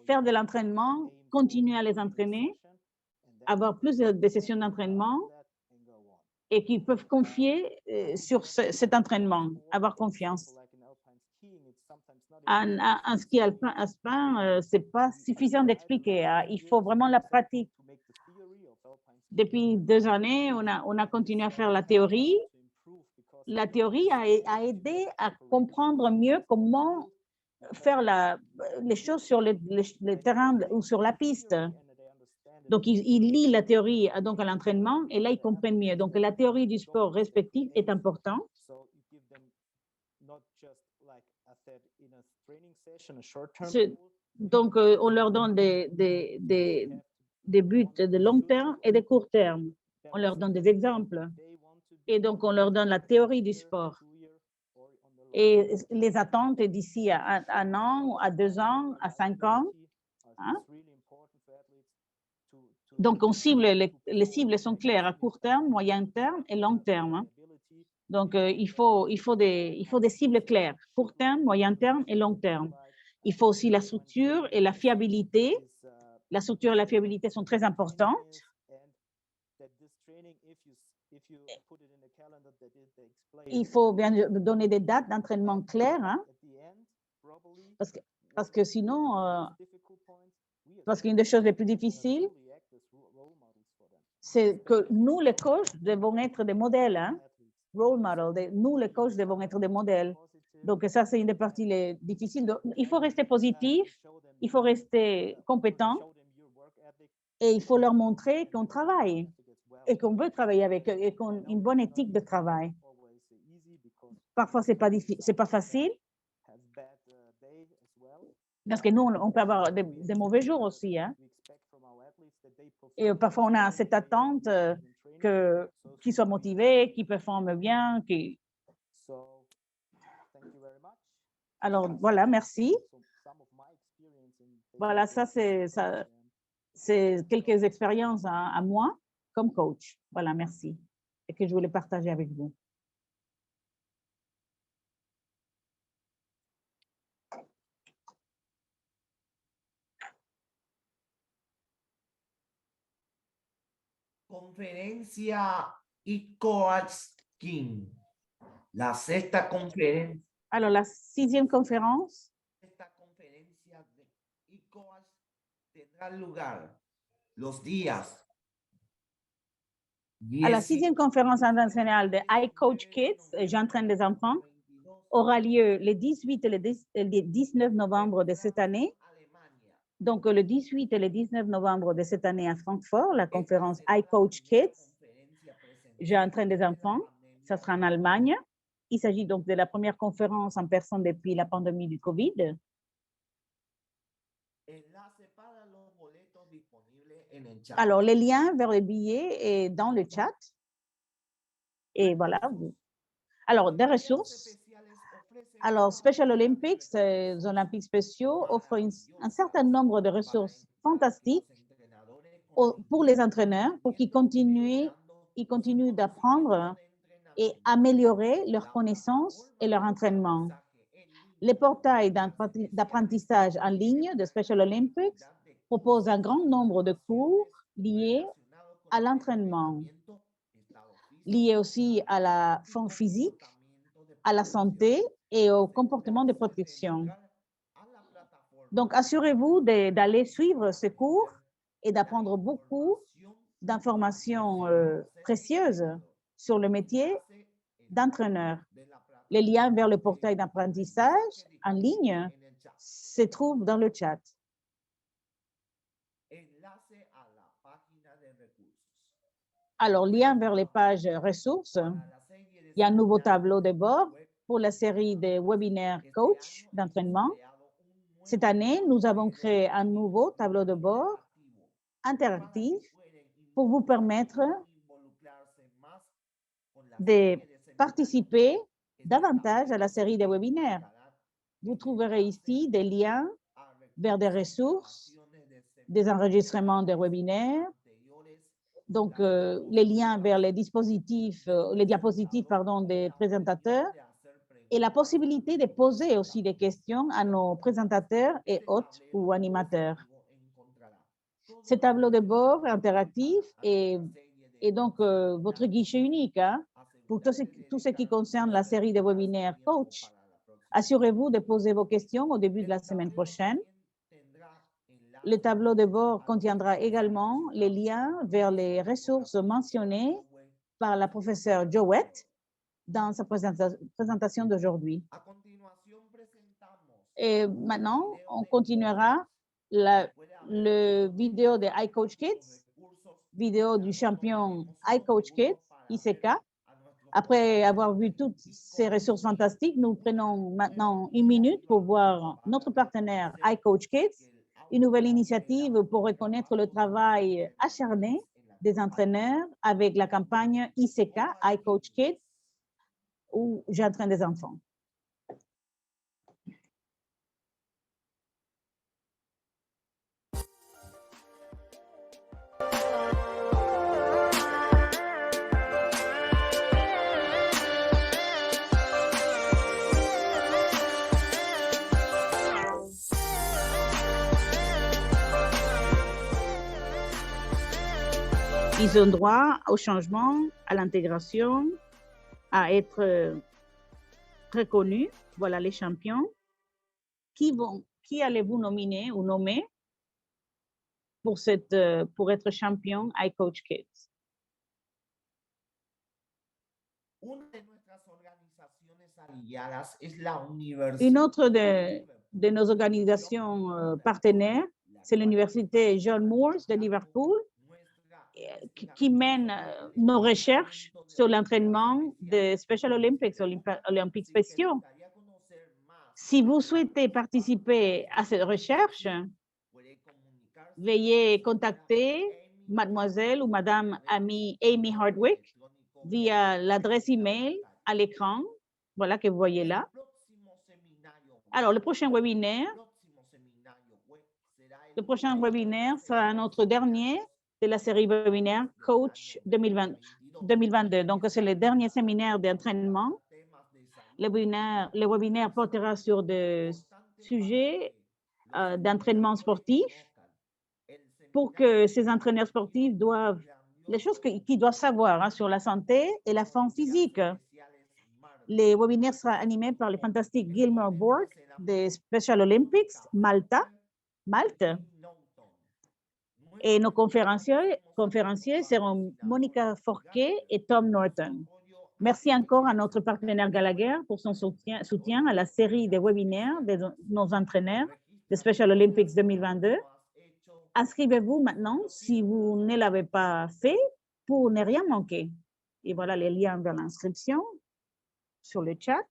faire de l'entraînement, continuer à les entraîner, avoir plus de sessions d'entraînement et qu'ils peuvent confier sur cet entraînement, avoir confiance. En ski alpin, ce n'est pas suffisant d'expliquer. Hein. Il faut vraiment la pratique. Depuis 2 années, on a continué à faire la théorie. La théorie a aidé à comprendre mieux comment faire les choses sur le terrain ou sur la piste. Donc, il lit la théorie donc à l'entraînement et là, ils comprennent mieux. Donc, la théorie du sport respectif est importante. Donc, on leur donne des buts de long terme et de court terme. On leur donne des exemples. Et donc, on leur donne la théorie du sport. Et les attentes d'ici à 1 an, à 2 ans, à 5 ans. Hein? Donc, on cible, les cibles sont claires à court terme, moyen terme et long terme. Hein? Donc, il faut des cibles claires, court terme, moyen terme et long terme. Il faut aussi la structure et la fiabilité. La structure et la fiabilité sont très importantes. Il faut bien donner des dates d'entraînement claires, hein? parce que sinon, parce qu'une des choses les plus difficiles, c'est que nous, les coachs, devons être des modèles, hein? Role model. Nous, les coachs, devons être des modèles. Donc, ça, c'est une des parties les difficiles. Donc, il faut rester positif, il faut rester compétent et il faut leur montrer qu'on travaille et qu'on veut travailler avec eux et qu'on a une bonne éthique de travail. Parfois, ce n'est pas facile parce que nous, on peut avoir des mauvais jours aussi. Hein? Et parfois, on a cette attente qu'ils soient motivés, qu'ils performent bien. Alors, voilà, merci. Voilà, ça, c'est quelques expériences à moi comme coach. Voilà, merci. Et que je voulais partager avec vous. Conferencia eCoach King. La 6ª conferencia. Alors, la 6e conférence. Esta conferencia de eCoach tendrá lugar los días. À la 6e conférence internationale de iCoach Kids, j'entraîne des enfants, aura lieu le 18 et le 19 novembre de cette année. Donc, le 18 et le 19 novembre de cette année à Francfort, la conférence iCoach Kids. J'entraîne des enfants, ça sera en Allemagne. Il s'agit donc de la première conférence en personne depuis la pandémie du Covid. Alors, les liens vers les billets est dans le chat. Et voilà. Alors, des ressources. Alors, Special Olympics, les Olympiques spéciaux offrent un certain nombre de ressources fantastiques pour les entraîneurs, pour qu'ils continuent d'apprendre et améliorer leurs connaissances et leur entraînement. Les portails d'apprentissage en ligne de Special Olympics proposent un grand nombre de cours liés à l'entraînement, liés aussi à la forme physique, à la santé et au comportement de protection. Donc, assurez-vous d'aller suivre ce cours et d'apprendre beaucoup d'informations précieuses sur le métier d'entraîneur. Les liens vers le portail d'apprentissage en ligne se trouvent dans le chat. Alors, lien vers les pages ressources. Il y a un nouveau tableau de bord pour la série des webinaires coach d'entraînement. Cette année, nous avons créé un nouveau tableau de bord interactif pour vous permettre de participer davantage à la série des webinaires. Vous trouverez ici des liens vers des ressources, des enregistrements de webinaires, donc les liens vers les diapositives des présentateurs et la possibilité de poser aussi des questions à nos présentateurs et hôtes ou animateurs. Ce tableau de bord interactif est donc votre guichet unique pour tout ce qui concerne la série de webinaires coach. Assurez-vous de poser vos questions au début de la semaine prochaine. Le tableau de bord contiendra également les liens vers les ressources mentionnées par la professeure Joette dans sa présentation d'aujourd'hui. Et maintenant, on continuera le vidéo de iCoach Kids, vidéo du champion iCoach Kids, ICK. Après avoir vu toutes ces ressources fantastiques, nous prenons maintenant une minute pour voir notre partenaire iCoach Kids, une nouvelle initiative pour reconnaître le travail acharné des entraîneurs avec la campagne ICK, iCoach Kids, où j'entraîne des enfants. Ils ont droit au changement, à l'intégration, à être reconnus. Voilà les champions. Qui allez-vous nominer ou nommer pour être champion iCoach Kids? Une autre de nos organisations partenaires, c'est l'Université John Moores de Liverpool, qui mène nos recherches sur l'entraînement des Special Olympics, Olympiques spéciaux. Si vous souhaitez participer à cette recherche, veuillez contacter mademoiselle ou madame Amy Hardwick via l'adresse email à l'écran, voilà que vous voyez là. Alors, le prochain webinaire sera notre dernier de la série webinaire Coach 2022. Donc, c'est le dernier séminaire d'entraînement. Le webinaire portera sur des sujets d'entraînement sportif pour que ces entraîneurs sportifs les choses qu'ils doivent savoir sur la santé et la forme physique. Les webinaires seront animés par le fantastique Gilmore Board des Special Olympics, Malte. Et nos conférenciers seront Monica Forquet et Tom Norton. Merci encore à notre partenaire Gallagher pour son soutien à la série des webinaires de nos entraîneurs des Special Olympics 2022. Inscrivez-vous maintenant si vous ne l'avez pas fait pour ne rien manquer. Et voilà les liens vers l'inscription sur le chat.